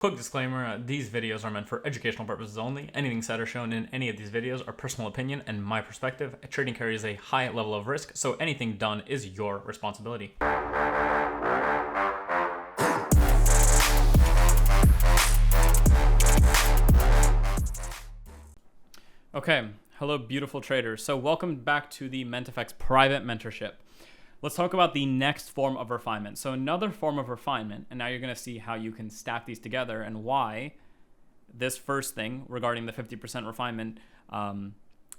Quick disclaimer, these videos are meant for educational purposes only. Anything said or shown in any of these videos are personal opinion and my perspective. Trading carries a high level of risk, so anything done is your responsibility. Okay, hello beautiful traders. So welcome back to the Mentfx private mentorship. Let's talk about the next form of refinement. So another form of refinement, and now you're going to see how you can stack these together and why this first thing regarding the 50% refinement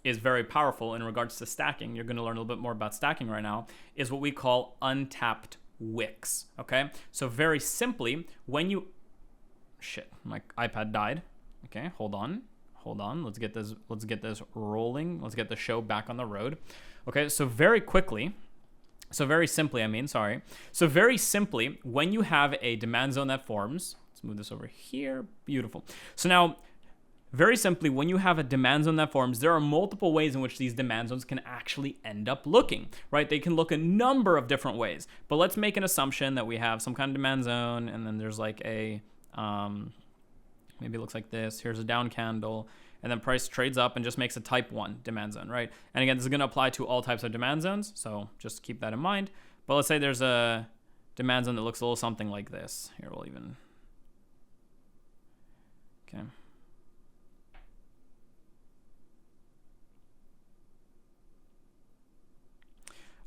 is very powerful in regards to stacking. You're going to learn a little bit more about stacking right now, is what we call untapped wicks, okay? So very simply, when you... Shit, my iPad died. Okay, hold on. Let's get this rolling. Let's get the show back on the road. Okay, so very simply, when you have a demand zone that forms, let's move this over here, beautiful. So now, very simply, when you have a demand zone that forms, there are multiple ways in which these demand zones can actually end up looking, right? They can look a number of different ways, but let's make an assumption that we have some kind of demand zone, and then there's like a, maybe it looks like this. Here's a down candle, and then price trades up and just makes a type 1 demand zone, right? And again, this is going to apply to all types of demand zones, so just keep that in mind. But let's say there's a demand zone that looks a little something like this. Here, we'll even... Okay.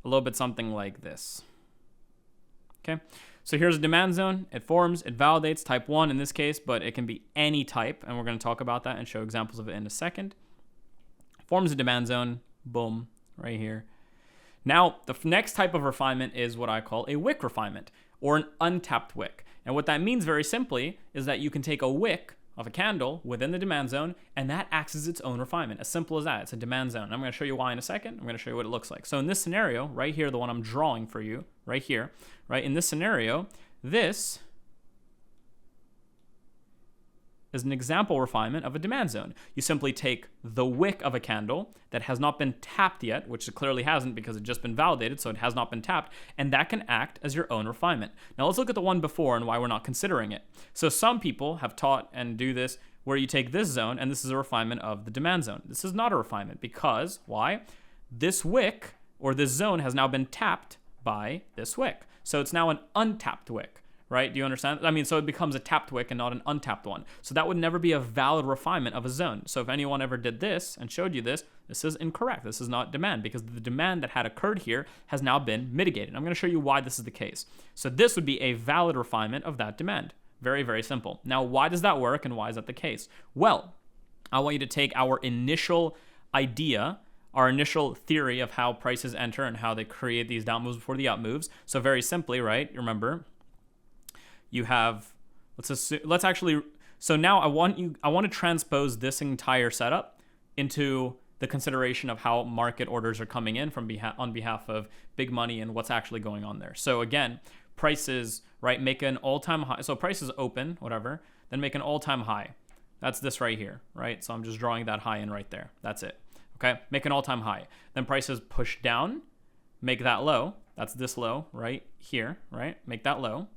A little bit something like this. Okay. So here's a demand zone. It forms, it validates type 1 in this case, but it can be any type, and we're going to talk about that and show examples of it in a second. Forms a demand zone, boom, right here. Now, the next type of refinement is what I call a wick refinement, or an untapped wick. And what that means very simply is that you can take a wick of a candle within the demand zone, and that acts as its own refinement. As simple as that. It's a demand zone. I'm going to show you why in a second. I'm going to show you what it looks like. So in this scenario, right here, the one I'm drawing for you, right here, right, in this scenario, this is an example refinement of a demand zone. You simply take the wick of a candle that has not been tapped yet, which it clearly hasn't because it's just been validated, so it has not been tapped, and that can act as your own refinement. Now let's look at the one before and why we're not considering it. So some people have taught and do this where you take this zone, and this is a refinement of the demand zone. This is not a refinement because, why? This wick, or this zone, has now been tapped by this wick. So it's now an untapped wick. Right? Do you understand? I mean, so it becomes a tapped wick and not an untapped one. So that would never be a valid refinement of a zone. So if anyone ever did this and showed you this, this is incorrect. This is not demand because the demand that had occurred here has now been mitigated. I'm going to show you why this is the case. So this would be a valid refinement of that demand. Very, very simple. Now, why does that work and why is that the case? Well, I want you to take our initial idea, our initial theory of how prices enter and how they create these down moves before the up moves. So very simply, right? Remember, you have, so now I want to transpose this entire setup into the consideration of how market orders are coming in on behalf of big money and what's actually going on there. So again, prices, right, make an all-time high. So prices open, whatever, then make an all-time high. That's this right here, right? So I'm just drawing that high in right there. That's it. Okay, make an all-time high. Then prices push down, make that low. That's this low right here, right? Make that low.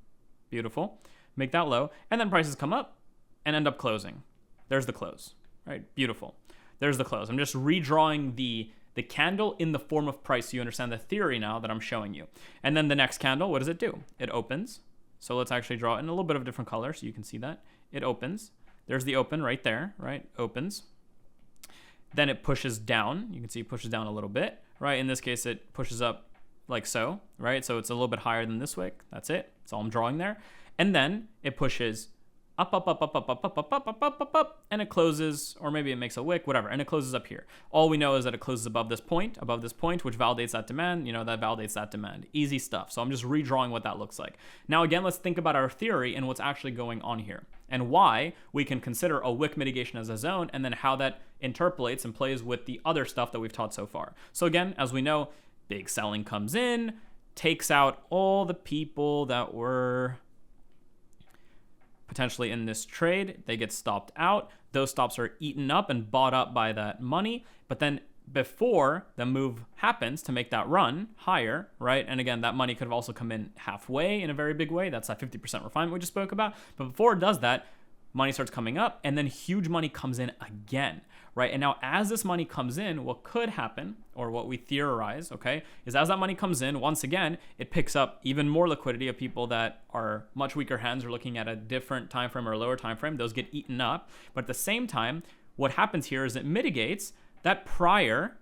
Beautiful. Make that low. And then prices come up and end up closing. There's the close, right? Beautiful. There's the close. I'm just redrawing the candle in the form of price so you understand the theory now that I'm showing you. And then the next candle, what does it do? It opens. So let's actually draw it in a little bit of a different color so you can see that. It opens. There's the open right there, right? Opens. Then it pushes down. You can see it pushes down a little bit, right? In this case, it pushes up like so, right? So it's a little bit higher than this wick. That's it. That's all I'm drawing there. And then it pushes up, and it closes, or maybe it makes a wick, whatever, and it closes up here. All we know is that it closes above this point, which validates that demand. You know, that validates that demand. Easy stuff. So I'm just redrawing what that looks like. Now, again, let's think about our theory and what's actually going on here and why we can consider a wick mitigation as a zone and then how that interpolates and plays with the other stuff that we've taught so far. So again, as we know, big selling comes in, takes out all the people that were potentially in this trade. They get stopped out. Those stops are eaten up and bought up by that money. But then before the move happens to make that run higher, right? And again, that money could have also come in halfway in a very big way. That's that 50% refinement we just spoke about. But before it does that, money starts coming up, and then huge money comes in again, right? And now as this money comes in, what could happen, or what we theorize, okay, is as that money comes in, once again, it picks up even more liquidity of people that are much weaker hands or looking at a different time frame or a lower time frame. Those get eaten up. But at the same time, what happens here is it mitigates that prior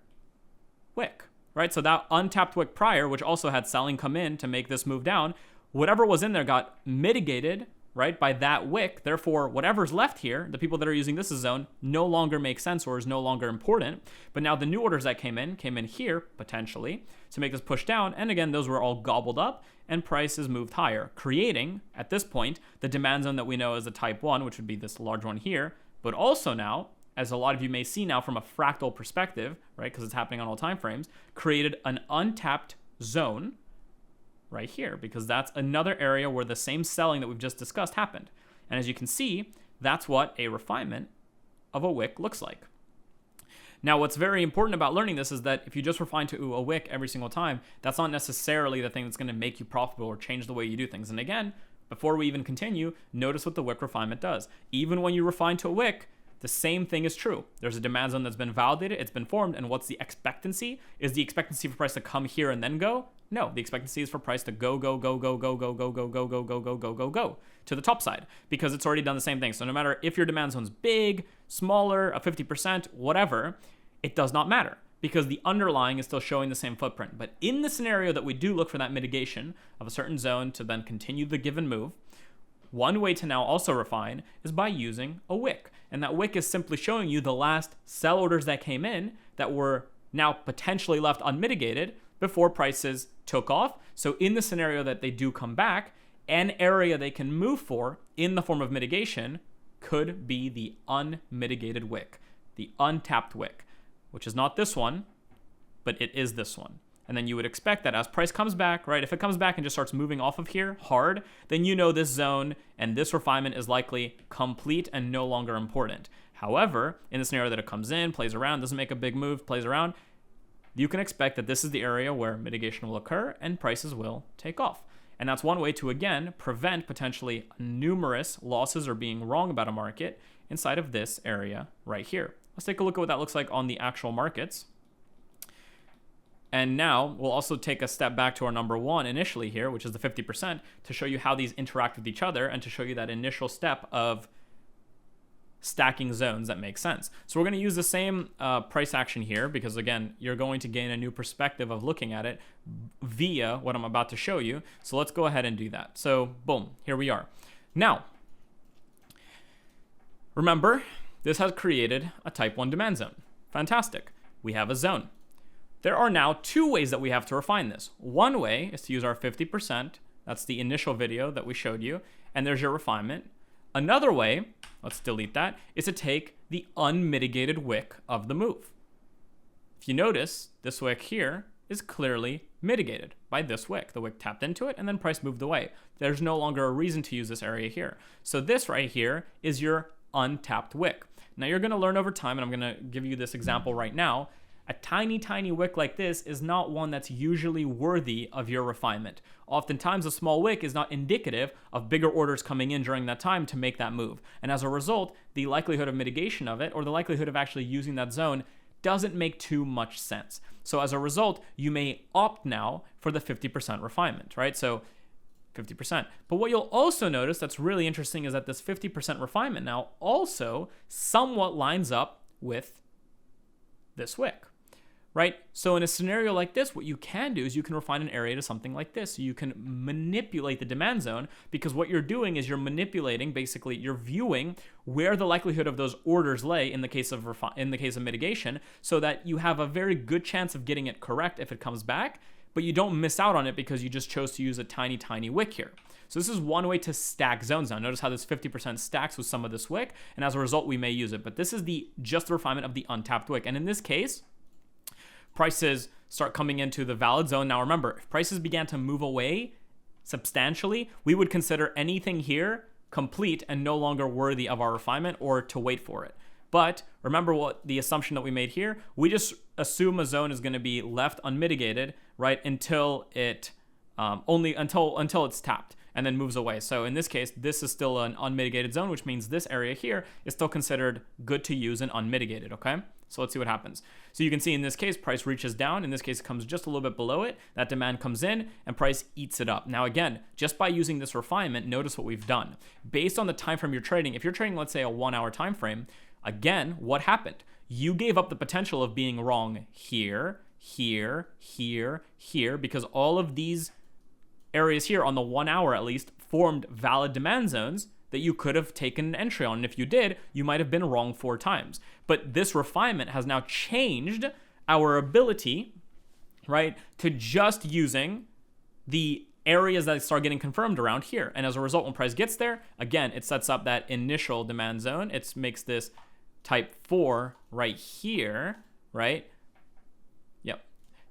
wick, right? So that untapped wick prior, which also had selling come in to make this move down, whatever was in there got mitigated, right, by that wick. Therefore, whatever's left here, the people that are using this as zone, no longer make sense or is no longer important. But now the new orders that came in here, potentially, to make this push down. And again, those were all gobbled up and prices moved higher, creating, at this point, the demand zone that we know as the type 1, which would be this large one here. But also now, as a lot of you may see now from a fractal perspective, right, because it's happening on all time frames, created an untapped zone right here, because that's another area where the same selling that we've just discussed happened. And as you can see, that's what a refinement of a wick looks like. Now, what's very important about learning this is that if you just refine to a wick every single time, that's not necessarily the thing that's going to make you profitable or change the way you do things. And again, before we even continue, notice what the wick refinement does. Even when you refine to a wick, the same thing is true. There's a demand zone that's been validated, it's been formed, and what's the expectancy? Is the expectancy for price to come here and then go? No, the expectancy is for price to go to the top side, because it's already done the same thing. So no matter if your demand zone's big, smaller, a 50%, whatever, it does not matter, because the underlying is still showing the same footprint. But in the scenario that we do look for that mitigation of a certain zone to then continue the given move, one way to now also refine is by using a wick. And that wick is simply showing you the last sell orders that came in that were now potentially left unmitigated before prices took off. So in the scenario that they do come back, an area they can move for in the form of mitigation could be the unmitigated wick, the untapped wick, which is not this one, but it is this one. And then you would expect that as price comes back, right, if it comes back and just starts moving off of here hard, then you know this zone and this refinement is likely complete and no longer important. However, in the scenario that it comes in, plays around, doesn't make a big move, plays around, you can expect that this is the area where mitigation will occur and prices will take off. And that's one way to, again, prevent potentially numerous losses or being wrong about a market inside of this area right here. Let's take a look at what that looks like on the actual markets. And now we'll also take a step back to our number one initially here, which is the 50%, to show you how these interact with each other and to show you that initial step of stacking zones that make sense. So we're going to use the same price action here because, again, you're going to gain a new perspective of looking at it via what I'm about to show you. So let's go ahead and do that. So boom, here we are. Now, remember, this has created a type 1 demand zone. Fantastic. We have a zone. There are now two ways that we have to refine this. One way is to use our 50%. That's the initial video that we showed you. And there's your refinement. Another way, let's delete that, is to take the unmitigated wick of the move. If you notice, this wick here is clearly mitigated by this wick. The wick tapped into it and then price moved away. There's no longer a reason to use this area here. So this right here is your untapped wick. Now you're going to learn over time, and I'm going to give you this example right now. A tiny, tiny wick like this is not one that's usually worthy of your refinement. Oftentimes, a small wick is not indicative of bigger orders coming in during that time to make that move. And as a result, the likelihood of mitigation of it, or the likelihood of actually using that zone, doesn't make too much sense. So as a result, you may opt now for the 50% refinement, right? So 50%. But what you'll also notice that's really interesting is that this 50% refinement now also somewhat lines up with this wick. Right? So in a scenario like this, what you can do is you can refine an area to something like this. So you can manipulate the demand zone, because what you're doing is you're manipulating, basically you're viewing where the likelihood of those orders lay in the case of mitigation, so that you have a very good chance of getting it correct if it comes back, but you don't miss out on it because you just chose to use a tiny, tiny wick here. So this is one way to stack zones now. Notice how this 50% stacks with some of this wick, and as a result, we may use it. But this is just the refinement of the untapped wick. And in this case, prices start coming into the valid zone. Now remember, if prices began to move away substantially, we would consider anything here complete and no longer worthy of our refinement or to wait for it. But remember what the assumption that we made here, we just assume a zone is going to be left unmitigated, right, until it until it's tapped. and then moves away. So in this case, this is still an unmitigated zone, which means this area here is still considered good to use and unmitigated, okay? So let's see what happens. So you can see in this case, price reaches down. In this case, it comes just a little bit below it. That demand comes in and price eats it up. Now again, just by using this refinement, notice what we've done. Based on the time frame you're trading, if you're trading, let's say a 1 hour time frame, again, what happened? You gave up the potential of being wrong here, here, here, here, because all of these areas here on the 1 hour at least formed valid demand zones that you could have taken an entry on. And if you did, you might have been wrong 4 times. But this refinement has now changed our ability, right, to just using the areas that start getting confirmed around here. And as a result, when price gets there, again, it sets up that initial demand zone. It makes this type 4 right here, right? Yep.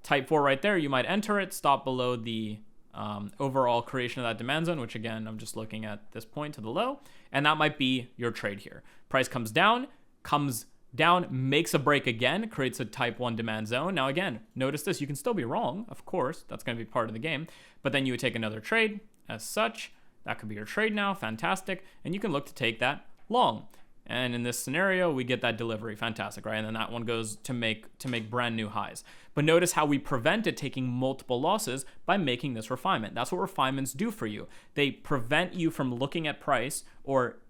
Type 4 right there, you might enter it, stop below the overall creation of that demand zone, which again, I'm just looking at this point to the low, and that might be your trade here. Price comes down, makes a break again, creates a type 1 demand zone. Now again, notice this, you can still be wrong, of course, that's going to be part of the game, but then you would take another trade as such. That could be your trade now, fantastic, and you can look to take that long. And in this scenario, we get that delivery, fantastic, right? And then that one goes to make brand new highs. But notice how we prevented taking multiple losses by making this refinement. That's what refinements do for you. They prevent you from looking at price or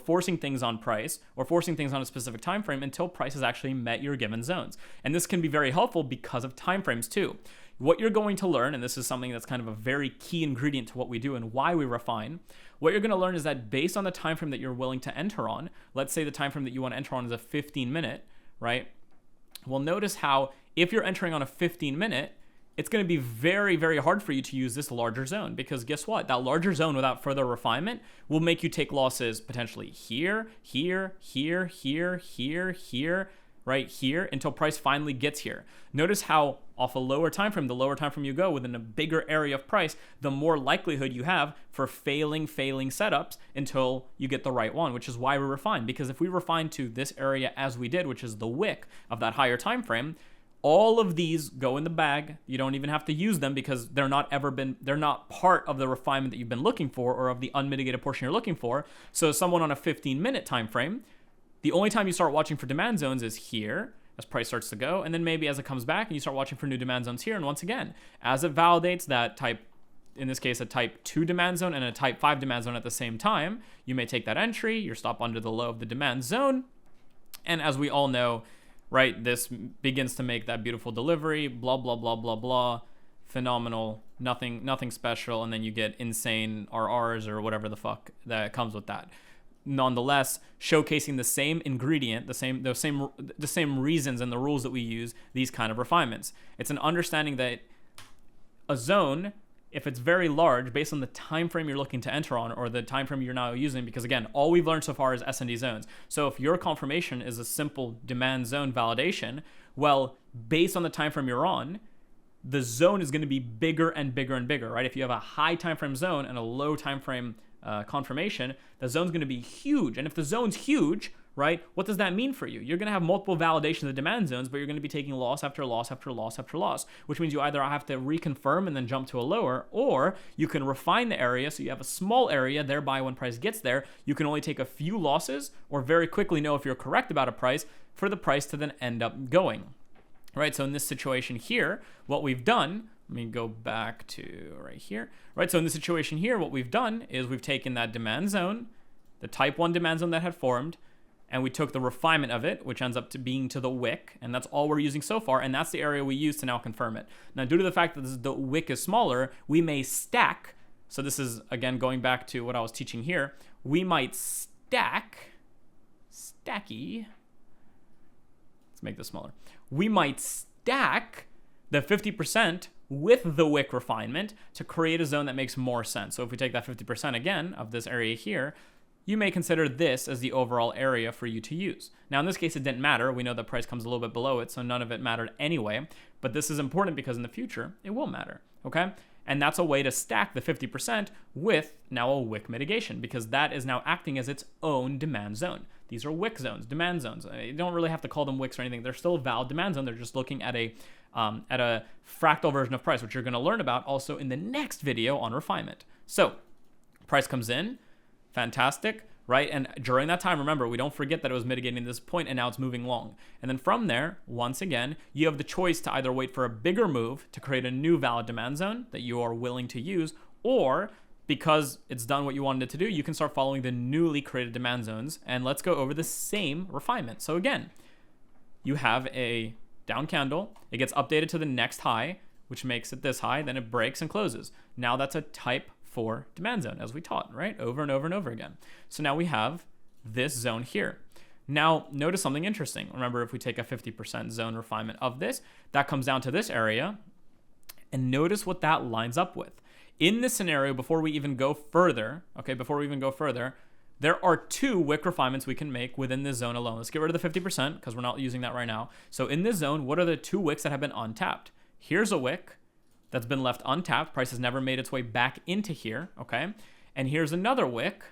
forcing things on price or forcing things on a specific time frame until price has actually met your given zones. And this can be very helpful because of time frames too. What you're going to learn, and this is something that's kind of a very key ingredient to what we do and why we refine, what you're going to learn is that based on the time frame that you're willing to enter on, let's say the time frame that you want to enter on is a 15-minute, right? Well, notice how if you're entering on a 15-minute, it's going to be very, very hard for you to use this larger zone, because guess what? That larger zone without further refinement will make you take losses potentially here, here, here, here, here, here, right here, until price finally gets here. Notice how off a lower time frame, the lower time frame you go within a bigger area of price, the more likelihood you have for failing setups until you get the right one, which is why we refine. Because if we refine to this area as we did, which is the wick of that higher time frame, all of these go in the bag. You don't even have to use them because they're not part of the refinement that you've been looking for or of the unmitigated portion you're looking for. So someone on a 15-minute time frame, the only time you start watching for demand zones is here as price starts to go, and then maybe as it comes back and you start watching for new demand zones here. And once again, as it validates that type, in this case, a type 2 demand zone and a type 5 demand zone at the same time, you may take that entry, your stop under the low of the demand zone. And as we all know, right, this begins to make that beautiful delivery, blah, blah, blah, blah, blah, phenomenal, nothing special, and then you get insane RRs or whatever the fuck that comes with that. Nonetheless, showcasing the same ingredient, the same reasons and the rules that we use these kind of refinements. It's an understanding that a zone, if it's very large, based on the time frame you're looking to enter on or the time frame you're now using, because again, all we've learned so far is SND zones. So if your confirmation is a simple demand zone validation, well, based on the time frame you're on, the zone is going to be bigger and bigger and bigger, right? If you have a high time frame zone and a low time frame confirmation, the zone's going to be huge. And if the zone's huge, right, what does that mean for you? You're going to have multiple validations of demand zones, but you're going to be taking loss after loss after loss after loss, which means you either have to reconfirm and then jump to a lower, or you can refine the area so you have a small area, thereby when price gets there, you can only take a few losses or very quickly know if you're correct about a price for the price to then end up going. Right, so in this situation here, what we've done, let me go back to right here. Right, so in this situation here, what we've done is we've taken that demand zone, the type 1 demand zone that had formed, and we took the refinement of it, which ends up to being to the wick, and that's all we're using so far, and that's the area we use to now confirm it. Now, due to the fact that the wick is smaller, we may stack, so this is, again, going back to what I was teaching here, we might stacky, let's make this smaller, we might stack the 50% with the wick refinement to create a zone that makes more sense. So if we take that 50% again of this area here, you may consider this as the overall area for you to use. Now, in this case, it didn't matter. We know the price comes a little bit below it, so none of it mattered anyway. But this is important because in the future, it will matter, okay? And that's a way to stack the 50% with now a wick mitigation, because that is now acting as its own demand zone. These are wick zones, demand zones. You don't really have to call them wicks or anything. They're still a valid demand zone. They're just looking at a fractal version of price, which you're going to learn about also in the next video on refinement. So Price comes in, fantastic, right? And during that time, remember, we don't forget that it was mitigating this point and now it's moving long. And then from there, once again, you have the choice to either wait for a bigger move to create a new valid demand zone that you are willing to use, or because it's done what you wanted it to do, you can start following the newly created demand zones. And let's go over the same refinement. So again, you have a down candle, it gets updated to the next high, which makes it this high, then it breaks and closes. Now that's a type 4 demand zone, as we taught, right? Over and over and over again. So now we have this zone here. Now, notice something interesting. Remember, if we take a 50% zone refinement of this, that comes down to this area. And notice what that lines up with. In this scenario, before we even go further, there are 2 wick refinements we can make within this zone alone. Let's get rid of the 50% because we're not using that right now. So in this zone, what are the 2 wicks that have been untapped? Here's a wick that's been left untapped. Price has never made its way back into here, okay? And here's another wick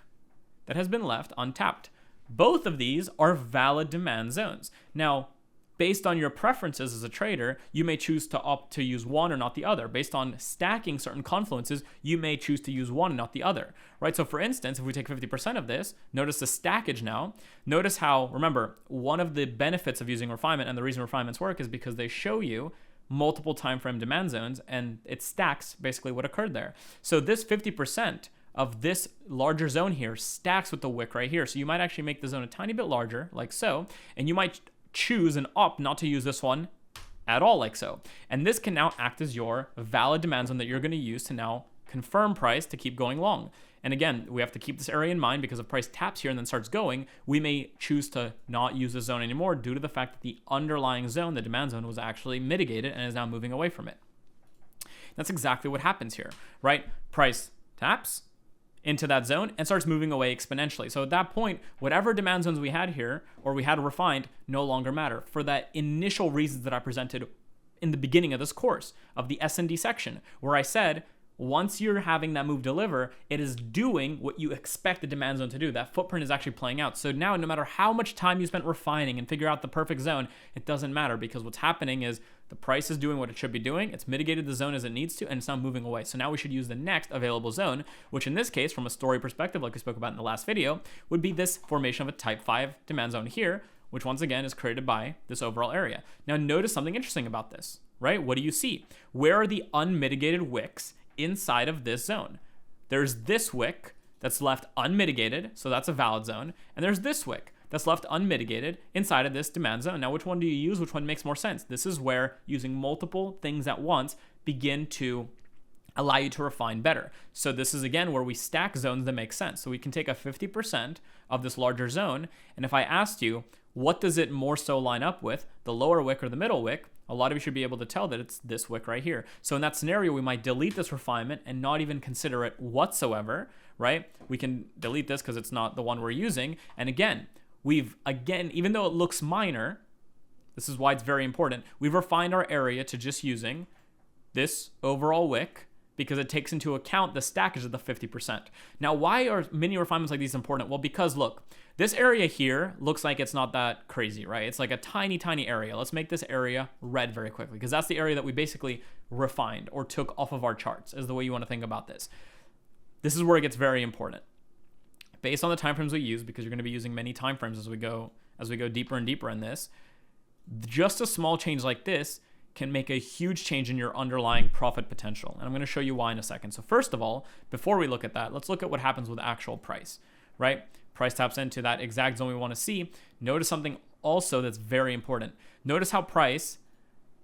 that has been left untapped. Both of these are valid demand zones. Now, based on your preferences as a trader, you may choose to opt to use one or not the other. Based on stacking certain confluences, you may choose to use one and not the other, right? So for instance, if we take 50% of this, notice the stackage now. Notice how, remember, one of the benefits of using refinement and the reason refinements work is because they show you multiple time frame demand zones and it stacks basically what occurred there. So this 50% of this larger zone here stacks with the wick right here. So you might actually make the zone a tiny bit larger like so, and you might choose and opt not to use this one at all like so. And this can now act as your valid demand zone that you're going to use to now confirm price to keep going long. And again, we have to keep this area in mind because if price taps here and then starts going, we may choose to not use this zone anymore due to the fact that the underlying zone, the demand zone, was actually mitigated and is now moving away from it. That's exactly what happens here, right? Price taps into that zone and starts moving away exponentially. So at that point, whatever demand zones we had here or we had refined no longer matter for that initial reasons that I presented in the beginning of this course of the SND section, where I said, once you're having that move deliver, it is doing what you expect the demand zone to do. That footprint is actually playing out. So now no matter how much time you spent refining and figure out the perfect zone, it doesn't matter because what's happening is the price is doing what it should be doing. It's mitigated the zone as it needs to, and it's now moving away. So now we should use the next available zone, which in this case, from a story perspective, like we spoke about in the last video, would be this formation of a type 5 demand zone here, which once again is created by this overall area. Now notice something interesting about this, right? What do you see? Where are the unmitigated wicks inside of this zone? There's this wick that's left unmitigated, so that's a valid zone, and there's this wick that's left unmitigated inside of this demand zone. Now, which one do you use? Which one makes more sense? This is where using multiple things at once begin to allow you to refine better. So this is again where we stack zones that make sense. So we can take a 50% of this larger zone, and if I asked you, what does it more so line up with, the lower wick or the middle wick? A lot of you should be able to tell that it's this wick right here. So in that scenario, we might delete this refinement and not even consider it whatsoever, right? We can delete this because it's not the one we're using. And again, even though it looks minor, this is why it's very important, we've refined our area to just using this overall wick because it takes into account the stackage of the 50%. Now, why are mini refinements like these important? Well, because look, this area here looks like it's not that crazy, right? It's like a tiny, tiny area. Let's make this area red very quickly because that's the area that we basically refined or took off of our charts is the way you want to think about this. This is where it gets very important. Based on the timeframes we use, because you're going to be using many timeframes as we go deeper and deeper in this, just a small change like this can make a huge change in your underlying profit potential. And I'm going to show you why in a second. So first of all, before we look at that, let's look at what happens with actual price, right? Price taps into that exact zone we want to see. Notice something also that's very important. Notice how price,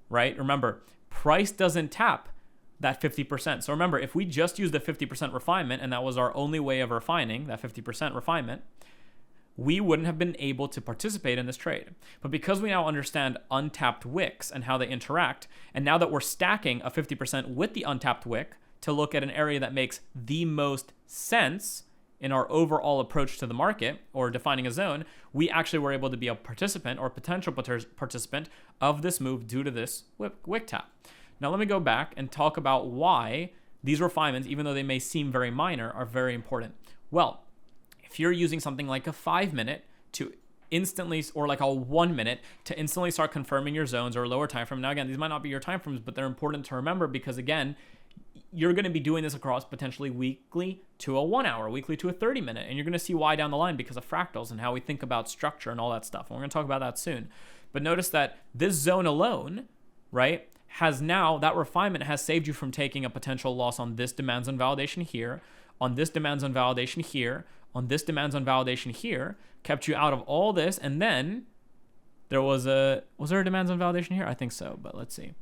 right? Remember, price doesn't tap that 50%. So remember, if we just use the 50% refinement and that was our only way of refining, that 50% refinement, we wouldn't have been able to participate in this trade. But because we now understand untapped wicks and how they interact, and now that we're stacking a 50% with the untapped wick to look at an area that makes the most sense in our overall approach to the market or defining a zone, we actually were able to be a participant or potential participant of this move due to this wick tap. Now let me go back and talk about why these refinements, even though they may seem very minor, are very important. Well, if you're using something like a 5 minute to instantly, or like a 1 minute to instantly start confirming your zones or a lower time frame. Now again, these might not be your time frames, but they're important to remember because again, you're going to be doing this across potentially weekly to a 1 hour, weekly to a 30-minute, and you're going to see why down the line because of fractals and how we think about structure and all that stuff. And we're going to talk about that soon. But notice that this zone alone, right, has now, that refinement has saved you from taking a potential loss on this demands on validation here, on this demands on validation here, on this demands on validation here, kept you out of all this, and then was there a demands on validation here? I think so, but let's see.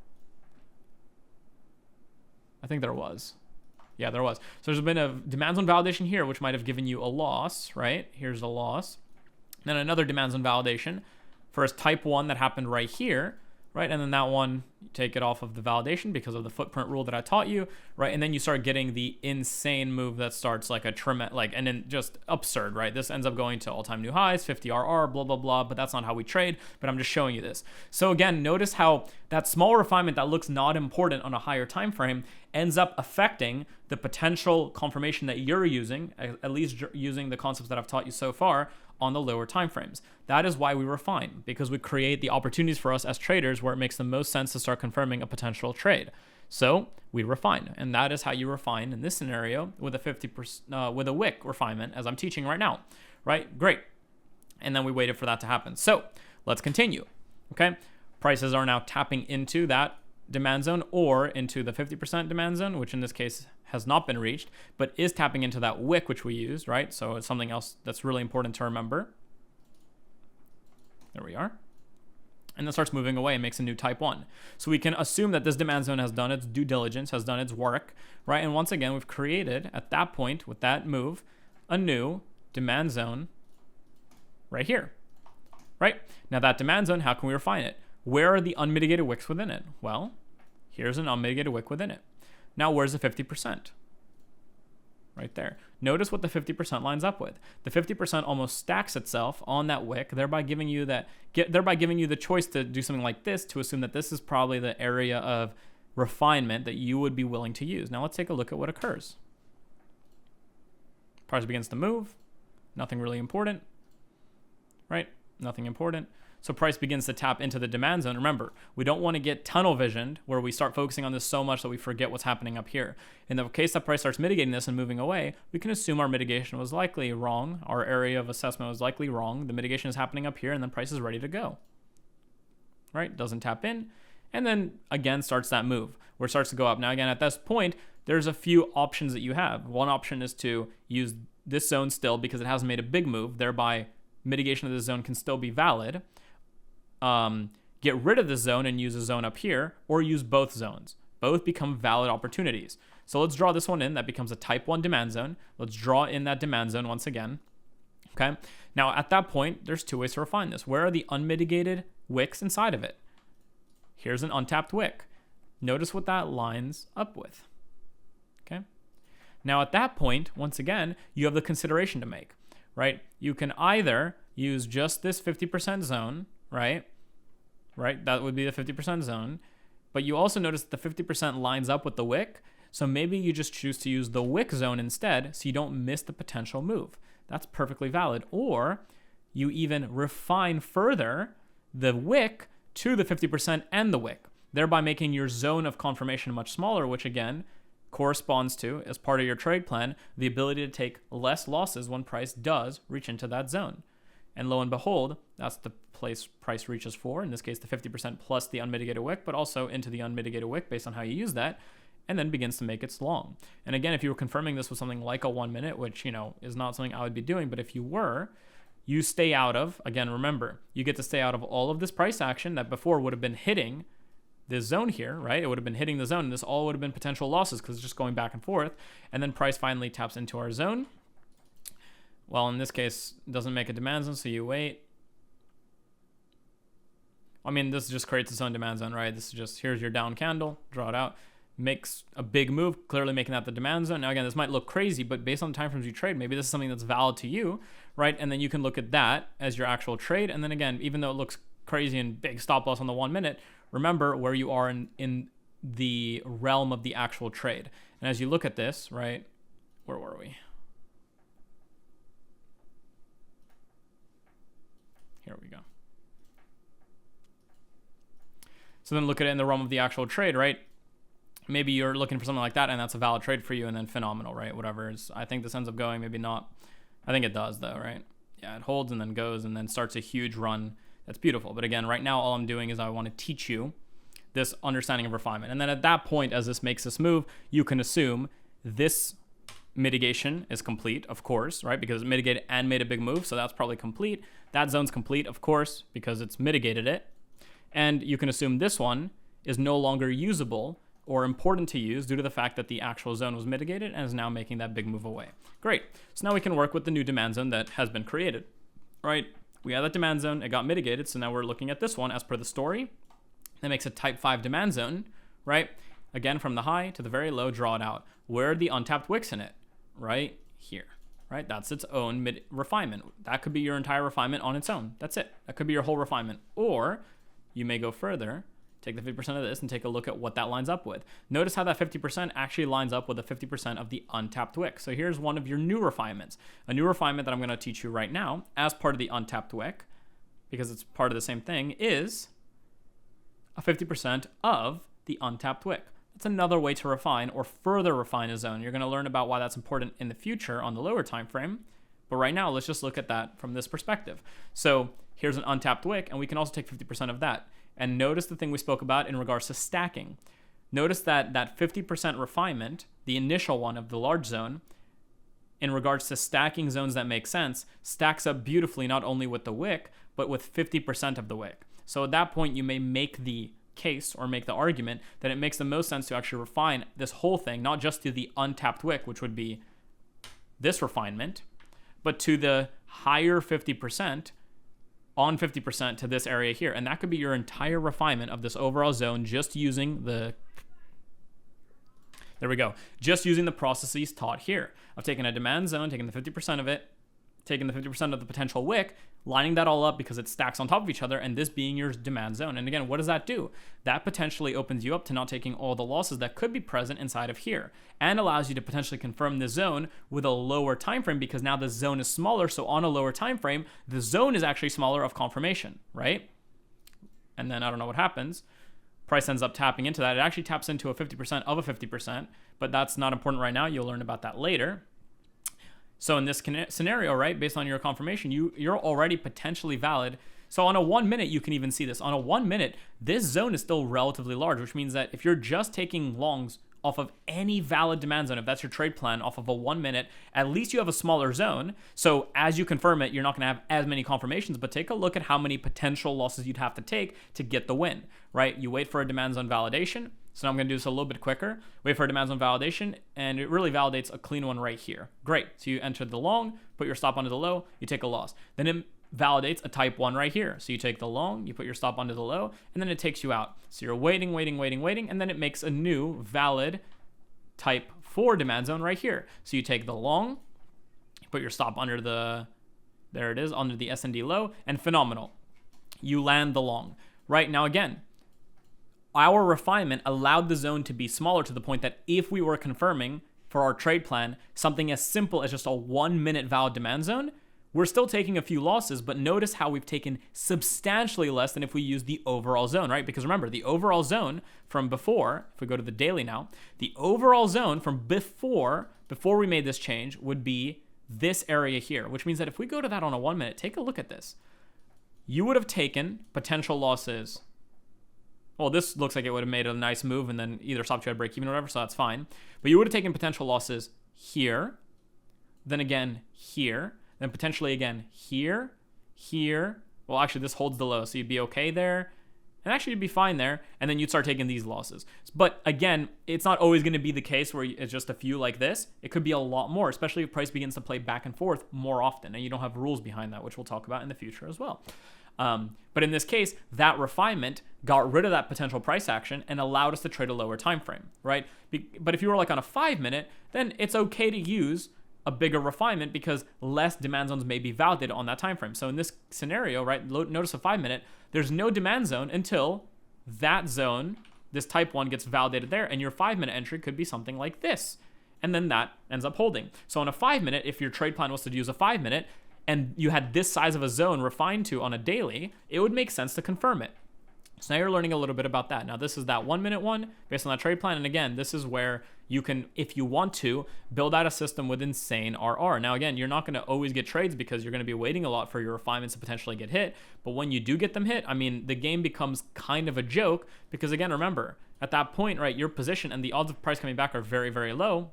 I think there was. Yeah, there was. So there's been a demands on validation here, which might have given you a loss, right? Here's a loss. Then another demands on validation for a type 1 that happened right here, right? And then that one, you take it off of the validation because of the footprint rule that I taught you, right? And then you start getting the insane move that starts like a and then just absurd, right? This ends up going to all-time new highs, 50 RR, blah, blah, blah, but that's not how we trade, but I'm just showing you this. So again, notice how that small refinement that looks not important on a higher time frame ends up affecting the potential confirmation that you're using, at least using the concepts that I've taught you so far, on the lower time frames. That is why we refine, because we create the opportunities for us as traders where it makes the most sense to start confirming a potential trade. So we refine, and that is how you refine in this scenario with a 50% with a wick refinement, as I'm teaching right now. Right? Great. And then we waited for that to happen. So let's continue. Okay, prices are now tapping into that demand zone or into the 50% demand zone, which in this case has not been reached, but is tapping into that wick which we used, right? So it's something else that's really important to remember. There we are. And then starts moving away and makes a new type 1. So we can assume that this demand zone has done its due diligence, has done its work, right? And once again, we've created at that point with that move, a new demand zone right here, right? Now that demand zone, how can we refine it? Where are the unmitigated wicks within it? Well, here's an unmitigated wick within it. Now, where's the 50%? Right there. Notice what the 50% lines up with. The 50% almost stacks itself on that wick, thereby giving you the choice to do something like this, to assume that this is probably the area of refinement that you would be willing to use. Now, let's take a look at what occurs. Price begins to move. Nothing really important, right? Nothing important. So price begins to tap into the demand zone. Remember, we don't want to get tunnel visioned where we start focusing on this so much that we forget what's happening up here. In the case that price starts mitigating this and moving away, we can assume our mitigation was likely wrong. Our area of assessment was likely wrong. The mitigation is happening up here and then price is ready to go. Right? Doesn't tap in. And then again starts that move where it starts to go up. Now again, at this point, there's a few options that you have. One option is to use this zone still because it hasn't made a big move, thereby mitigation of this zone can still be valid. Get rid of this zone and use a zone up here, or use both zones. Both become valid opportunities. So let's draw this one in. That becomes a type 1 demand zone. Let's draw in that demand zone once again. Okay. Now at that point, there's two ways to refine this. Where are the unmitigated wicks inside of it? Here's an untapped wick. Notice what that lines up with. Okay. Now at that point, once again, you have the consideration to make, right? You can either use just this 50% zone, right? That would be the 50% zone. But you also notice that the 50% lines up with the wick. So maybe you just choose to use the wick zone instead so you don't miss the potential move. That's perfectly valid. Or you even refine further the wick to the 50% and the wick, thereby making your zone of confirmation much smaller, which again corresponds to, as part of your trade plan, the ability to take less losses when price does reach into that zone. And lo and behold, that's the place price reaches for, in this case, the 50% plus the unmitigated wick, but also into the unmitigated wick based on how you use that, and then begins to make its long. And again, if you were confirming this with something like a 1 minute, which, is not something I would be doing, but if you were, you stay out of, again, remember, you get to stay out of all of this price action that before would have been hitting this zone here, right? It would have been hitting the zone, and this all would have been potential losses because it's just going back and forth. And then price finally taps into our zone. Well, in this case, it doesn't make a demand zone, so you wait. I mean, this just creates its own demand zone, right? This is just, here's your down candle, draw it out, makes a big move, clearly making that the demand zone. Now, again, this might look crazy, but based on the timeframes you trade, maybe this is something that's valid to you, right? And then you can look at that as your actual trade. And then again, even though it looks crazy and big stop loss on the 1 minute, remember where you are in the realm of the actual trade. And as you look at this, right, where were we? Here we go. So then look at it in the realm of the actual trade, right? maybe you're looking for something like that and that's a valid trade for you, and then phenomenal, right? Whatever is, I think this ends up going, maybe not. I think it does though, right? Yeah, it holds and then goes and then starts a huge run. That's beautiful. But again, right now, all I'm doing is I want to teach you this understanding of refinement. And then at that point, as this makes this move, you can assume this mitigation is complete, of course, right? Because it mitigated and made a big move. So that's probably complete. That zone's complete, of course, because it's mitigated it. And you can assume this one is no longer usable or important to use due to the fact that the actual zone was mitigated and is now making that big move away. Great. So now we can work with the new demand zone that has been created, right? We had that demand zone, it got mitigated, so now we're looking at this one as per the story. That makes a type 5 demand zone, right? Again, from the high to the very low, draw it out. Where are the untapped wicks in it? Right here, right? That's its own refinement. That could be your entire refinement on its own. That's it. That could be your whole refinement. Or you may go further, take the 50% of this and take a look at what that lines up with. Notice how that 50% actually lines up with the 50% of the untapped wick. So here's one of your new refinements. A new refinement that I'm going to teach you right now as part of the untapped wick, because it's part of the same thing, is a 50% of the untapped wick. That's another way to refine or further refine a zone. You're going to learn about why that's important in the future on the lower time frame. But right now, let's just look at that from this perspective. So here's an untapped wick, and we can also take 50% of that. And notice the thing we spoke about in regards to stacking. Notice that that 50% refinement, the initial one of the large zone, in regards to stacking zones that make sense, stacks up beautifully not only with the wick, but with 50% of the wick. So at that point, you may make the case or make the argument that it makes the most sense to actually refine this whole thing, not just to the untapped wick, which would be this refinement, but to the higher 50% on 50% to this area here. And that could be your entire refinement of this overall zone just using the, there we go, just using the processes taught here. I've taken a demand zone, taken the 50% of it, taking the 50% of the potential wick, lining that all up because it stacks on top of each other, and this being your demand zone. And again, what does that do? That potentially opens you up to not taking all the losses that could be present inside of here, and allows you to potentially confirm the zone with a lower time frame because now the zone is smaller. So on a lower time frame, the zone is actually smaller of confirmation, right? And then I don't know what happens. Price ends up tapping into that. It actually taps into a 50% of a 50%, but that's not important right now. You'll learn about that later. So in this scenario, right, based on your confirmation, you're already potentially valid. So on a 1 minute, you can even see this. On a 1 minute, this zone is still relatively large, which means that if you're just taking longs off of any valid demand zone, if that's your trade plan off of a 1 minute, at least you have a smaller zone. So as you confirm it, you're not going to have as many confirmations, but take a look at how many potential losses you'd have to take to get the win, right? You wait for a demand zone validation. So now I'm going to do this a little bit quicker. Wait for a demand zone validation, and it really validates a clean one right here. Great. So you enter the long, put your stop onto the low, you take a loss. Then it validates a type 1 right here. So you take the long, you put your stop onto the low, and then it takes you out. So you're waiting, and then it makes a new valid type 4 demand zone right here. So you take the long, you put your stop under the, there it is, under the SND low, and phenomenal. You land the long. Right now, again, our refinement allowed the zone to be smaller to the point that if we were confirming for our trade plan something as simple as just a 1 minute valid demand zone, we're still taking a few losses, but notice how we've taken substantially less than if we use the overall zone, right? Because remember, the overall zone from before, if we go to the daily now, the overall zone from before we made this change would be this area here, which means that if we go to that on a 1 minute, take a look at this. You would have taken potential losses. Well, this looks like it would have made a nice move and then either stopped you at break even or whatever, so that's fine. But you would have taken potential losses here, then again here, then potentially again here, here. Well, actually, this holds the low, so you'd be okay there. And actually, you'd be fine there, and then you'd start taking these losses. But again, it's not always going to be the case where it's just a few like this. It could be a lot more, especially if price begins to play back and forth more often, and you don't have rules behind that, which we'll talk about in the future as well. But in this case, that refinement got rid of that potential price action and allowed us to trade a lower time frame, right? But if you were like on a 5 minute, then it's okay to use a bigger refinement because less demand zones may be validated on that time frame. So in this scenario, right, notice a 5 minute, there's no demand zone until that zone, this type 1, gets validated there, and your 5 minute entry could be something like this. And then that ends up holding. So on a 5 minute, if your trade plan was to use a 5 minute, and you had this size of a zone refined to on a daily, it would make sense to confirm it. So now you're learning a little bit about that. Now this is that 1 minute one based on that trade plan. And again, this is where you can, if you want to, build out a system with insane RR. Now again, you're not going to always get trades because you're going to be waiting a lot for your refinements to potentially get hit. But when you do get them hit, I mean, the game becomes kind of a joke because again, remember, at that point, right, your position and the odds of price coming back are very, very low.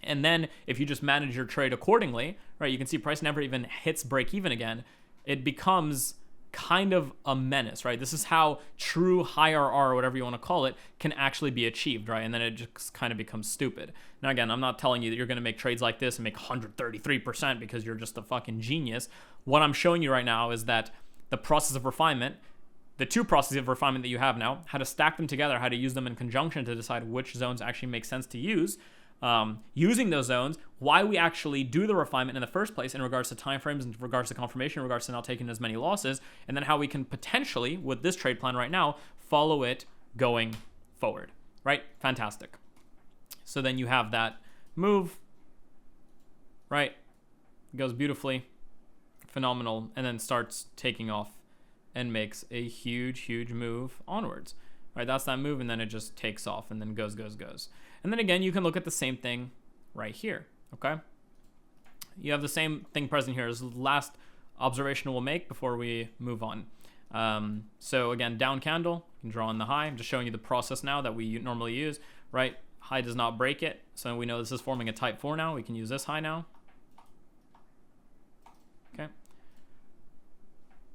And then if you just manage your trade accordingly, right, you can see price never even hits break even again. It becomes kind of a menace, right? This is how true high RR, or whatever you want to call it, can actually be achieved, right? And then it just kind of becomes stupid. Now, again, I'm not telling you that you're going to make trades like this and make 133% because you're just a fucking genius. What I'm showing you right now is that the process of refinement, the two processes of refinement that you have now, how to stack them together, how to use them in conjunction to decide which zones actually make sense to use, using those zones, why we actually do the refinement in the first place in regards to timeframes, in regards to confirmation, in regards to not taking as many losses, and then how we can potentially, with this trade plan right now, follow it going forward, right? Fantastic. So then you have that move, right? It goes beautifully, phenomenal, and then starts taking off and makes a huge, huge move onwards, right? That's that move, and then it just takes off and then goes. And then again, you can look at the same thing right here, okay? You have the same thing present here as the last observation we'll make before we move on. So again, down candle, you can draw on the high. I'm just showing you the process now that we normally use, right? High does not break it, so we know this is forming a type 4 now. We can use this high now. Okay.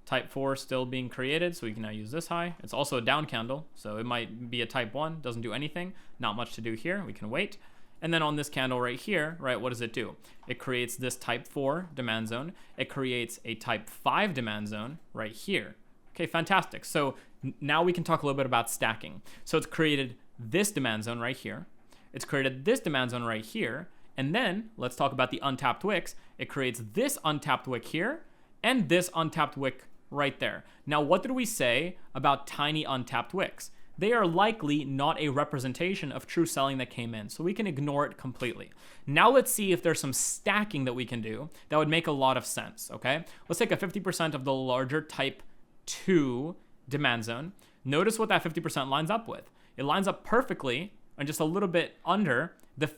Type 4 still being created, so we can now use this high. It's also a down candle, so it might be a type 1, doesn't do anything. Not much to do here, we can wait. And then on this candle right here, right, what does it do? It creates this type 4 demand zone. It creates a type 5 demand zone right here. Okay, fantastic. So now we can talk a little bit about stacking. So it's created this demand zone right here. It's created this demand zone right here. And then let's talk about the untapped wicks. It creates this untapped wick here and this untapped wick right there. Now, what did we say about tiny untapped wicks? They are likely not a representation of true selling that came in, so we can ignore it completely. Now let's see if there's some stacking that we can do that would make a lot of sense, okay? Let's take a 50% of the larger type 2 demand zone. Notice what that 50% lines up with. It lines up perfectly and just a little bit under the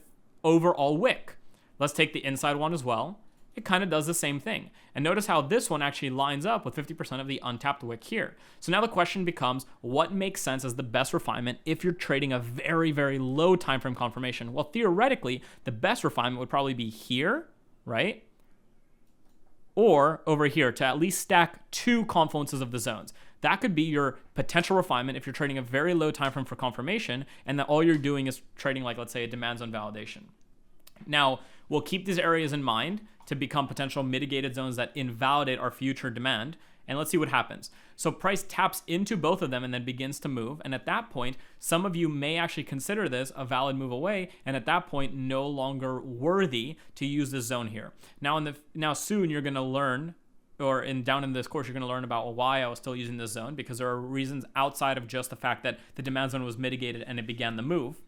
overall wick. Let's take the inside one as well. It kind of does the same thing. And notice how this one actually lines up with 50% of the untapped wick here. So now the question becomes, what makes sense as the best refinement if you're trading a very, very low time frame confirmation? Well, theoretically, the best refinement would probably be here, right? Or over here to at least stack 2 confluences of the zones. That could be your potential refinement if you're trading a very low time frame for confirmation and that all you're doing is trading like, let's say, a demand zone validation. Now, we'll keep these areas in mind to become potential mitigated zones that invalidate our future demand. And let's see what happens. So price taps into both of them and then begins to move. And at that point, some of you may actually consider this a valid move away. And at that point, no longer worthy to use this zone here. Now soon you're going to learn, or down in this course, you're going to learn about why I was still using this zone, because there are reasons outside of just the fact that the demand zone was mitigated and it began the move.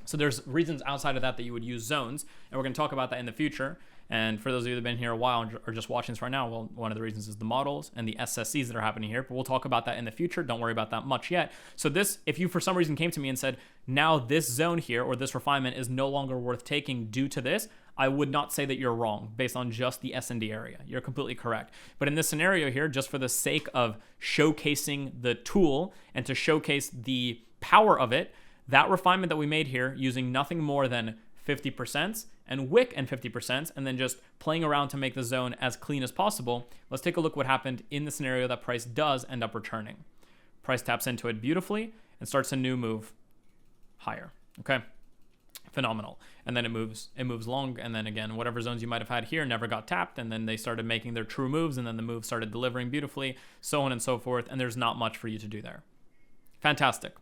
So there's reasons outside of that you would use zones, and we're going to talk about that in the future. And for those of you that have been here a while and are just watching this right now, well, one of the reasons is the models and the SSCs that are happening here, but we'll talk about that in the future. Don't worry about that much yet. So this, if you for some reason came to me and said, now this zone here or this refinement is no longer worth taking due to this, I would not say that you're wrong based on just the SND area. You're completely correct. But in this scenario here, just for the sake of showcasing the tool and to showcase the power of it, that refinement that we made here using nothing more than 50% and wick and 50%, and then just playing around to make the zone as clean as possible, let's take a look what happened in the scenario that price does end up returning. Price taps into it beautifully and starts a new move higher. Okay, phenomenal. And then it moves long, and then again, whatever zones you might have had here never got tapped, and then they started making their true moves, and then the move started delivering beautifully, so on and so forth, and there's not much for you to do there. Fantastic.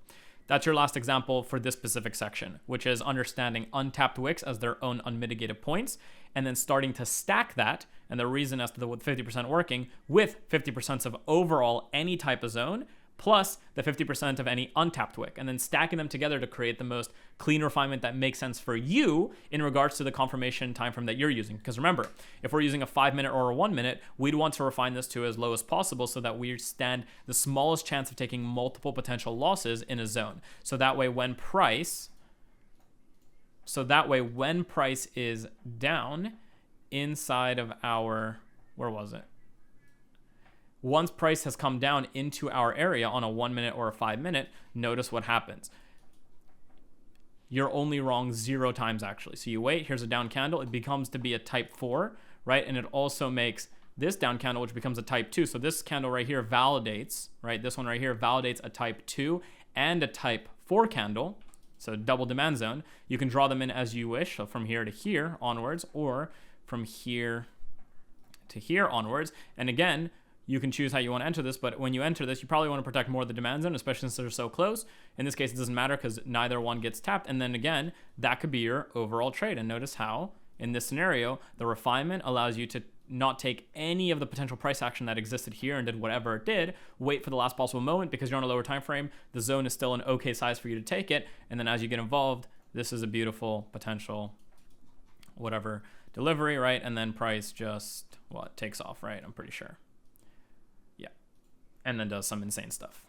That's your last example for this specific section, which is understanding untapped wicks as their own unmitigated points, and then starting to stack that, and the reason as to the 50% working, with 50% of overall any type of zone, plus the 50% of any untapped wick, and then stacking them together to create the most clean refinement that makes sense for you in regards to the confirmation time frame that you're using. Because remember, if we're using a 5 minute or a 1 minute, we'd want to refine this to as low as possible so that we stand the smallest chance of taking multiple potential losses in a zone. So that way when price is down inside of our, where was it? Once price has come down into our area on a 1 minute or a 5 minute, notice what happens. You're only wrong 0 times actually. So you wait, here's a down candle, it becomes to be a type 4, right? And it also makes this down candle, which becomes a type 2. So this candle right here validates, right? This one right here validates a type 2 and a type 4 candle. So double demand zone. You can draw them in as you wish. So from here to here onwards, or from here to here onwards. And again, you can choose how you want to enter this, but when you enter this, you probably want to protect more of the demand zone, especially since they're so close. In this case, it doesn't matter because neither one gets tapped. And then again, that could be your overall trade. And notice how, in this scenario, the refinement allows you to not take any of the potential price action that existed here and did whatever it did, wait for the last possible moment because you're on a lower time frame. The zone is still an okay size for you to take it. And then as you get involved, this is a beautiful potential whatever delivery, right? And then price just, what, takes off, right? I'm pretty sure. And then does some insane stuff.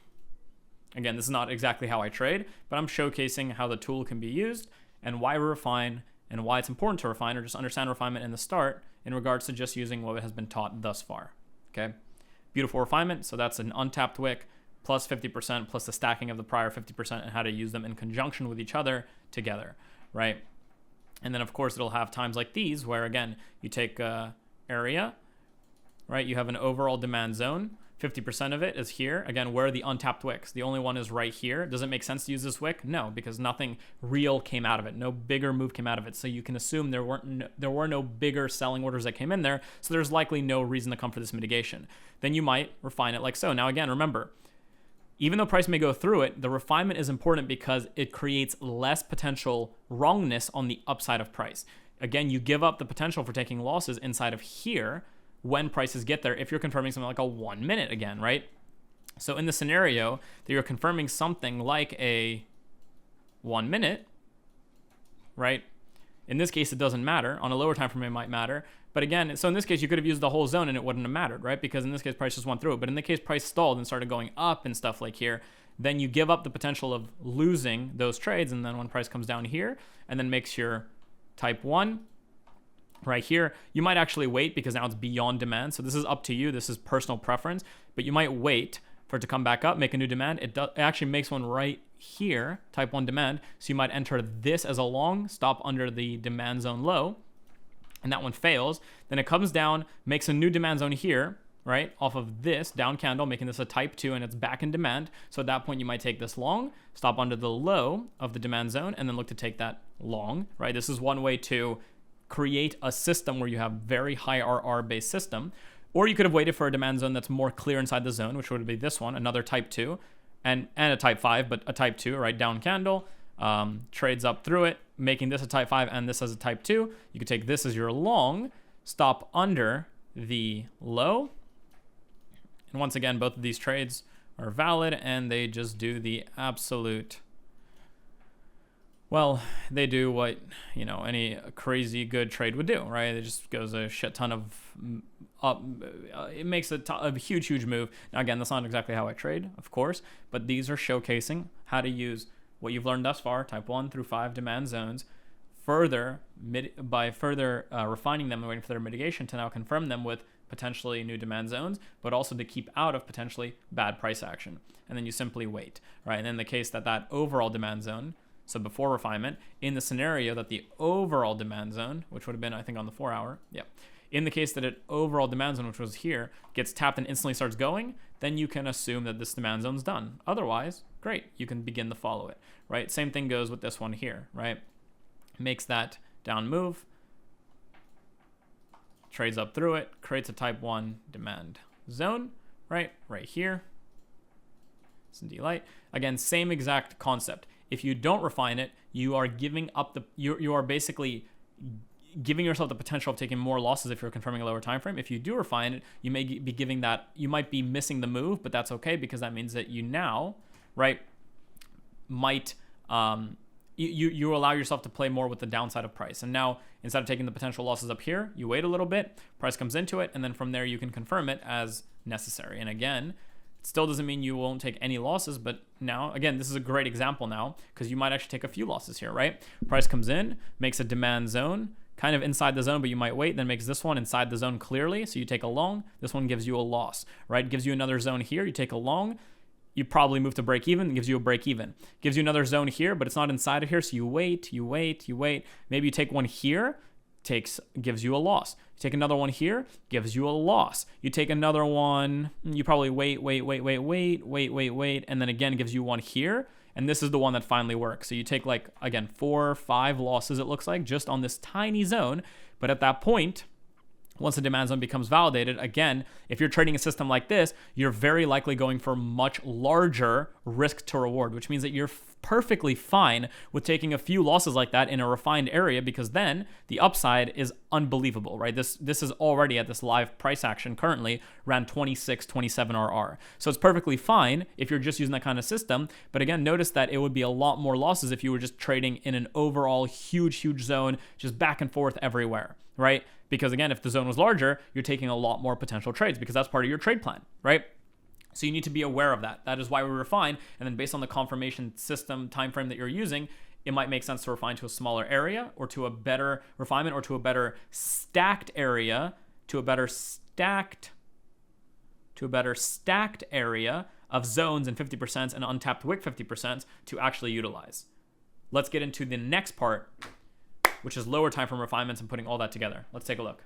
Again, this is not exactly how I trade, but I'm showcasing how the tool can be used and why we refine and why it's important to refine or just understand refinement in the start in regards to just using what has been taught thus far. Okay, beautiful refinement. So that's an untapped wick plus 50% plus the stacking of the prior 50% and how to use them in conjunction with each other together, right? And then of course it'll have times like these where again, you take area, right? You have an overall demand zone. 50% of it is here. Again, where are the untapped wicks? The only one is right here. Does it make sense to use this wick? No, because nothing real came out of it. No bigger move came out of it. So you can assume there were no bigger selling orders that came in there. So there's likely no reason to come for this mitigation. Then you might refine it like so. Now again, remember, even though price may go through it, the refinement is important because it creates less potential wrongness on the upside of price. Again, you give up the potential for taking losses inside of here when prices get there if you're confirming something like a 1 minute again, right? So in the scenario that you're confirming something like a 1 minute, right? In this case, it doesn't matter. On a lower time frame, it might matter. But again, so in this case, you could have used the whole zone and it wouldn't have mattered, right? Because in this case, price just went through it. But in the case price stalled and started going up and stuff like here, then you give up the potential of losing those trades. And then when price comes down here and then makes your type 1, right here, you might actually wait because now it's beyond demand. So this is up to you. This is personal preference, but you might wait for it to come back up, make a new demand. It actually makes one right here, type 1 demand. So you might enter this as a long, stop under the demand zone low, and that one fails. Then it comes down, makes a new demand zone here, right, off of this down candle, making this a type 2, and it's back in demand. So at that point, you might take this long, stop under the low of the demand zone, and then look to take that long, right? This is one way to create a system where you have very high RR based system, or you could have waited for a demand zone that's more clear inside the zone, which would be this one, another type 2 and a type 5, but a type 2, right? Down candle, trades up through it, making this a type 5 and this as a type 2. You could take this as your long, stop under the low. And once again, both of these trades are valid and they just do the absolute, well, they do what, you know, any crazy good trade would do, right? It just goes a shit ton of up. It makes a huge, huge move. Now, again, that's not exactly how I trade, of course, but these are showcasing how to use what you've learned thus far, type 1 through 5 demand zones, further refining them and waiting for their mitigation to now confirm them with potentially new demand zones, but also to keep out of potentially bad price action. And then you simply wait, right? And in the case that overall demand zone, so before refinement, in the scenario that the overall demand zone, which would have been, I think, on the 4 hour, in the case that an overall demand zone, which was here, gets tapped and instantly starts going, then you can assume that this demand zone's done. Otherwise, great, you can begin to follow it, right? Same thing goes with this one here, right? Makes that down move, trades up through it, creates a type 1 demand zone, right here. SND light. Again, same exact concept. If you don't refine it, you are giving up you are basically giving yourself the potential of taking more losses if you're confirming a lower time frame. If you do refine it, you may be giving that, you might be missing the move, but that's okay because that means that you now, right, might you allow yourself to play more with the downside of price. And now, instead of taking the potential losses up here, you wait a little bit, price comes into it, and then from there you can confirm it as necessary. And again, it still doesn't mean you won't take any losses, but now, again, this is a great example now, because you might actually take a few losses here, right? Price comes in, makes a demand zone, kind of inside the zone, but you might wait, then makes this one inside the zone clearly, so you take a long, this one gives you a loss, right? Gives you another zone here, you take a long, you probably move to break even, gives you a break even. Gives you another zone here, but it's not inside of here, so you wait. Maybe you take one here, gives you a loss. You take another one here, gives you a loss. You take another one, you probably wait, and then again gives you one here, and this is the one that finally works. So you take, like, again, 4 or 5 losses, it looks like, just on this tiny zone, but at that point, once the demand zone becomes validated, again, if you're trading a system like this, you're very likely going for much larger risk to reward, which means that you're perfectly fine with taking a few losses like that in a refined area, because then the upside is unbelievable, right? This is already at this live price action currently around 26, 27 RR. So it's perfectly fine if you're just using that kind of system. But again, notice that it would be a lot more losses if you were just trading in an overall huge zone, just back and forth everywhere, right? Because again, if the zone was larger, you're taking a lot more potential trades because that's part of your trade plan, right? So you need to be aware of that. That is why we refine. And then based on the confirmation system time frame that you're using, it might make sense to refine to a smaller area, or to a better refinement, or to a better stacked area, to a better stacked area of zones and 50% and untapped wick 50% to actually utilize. Let's get into the next part, which is lower time frame refinements and putting all that together. Let's take a look.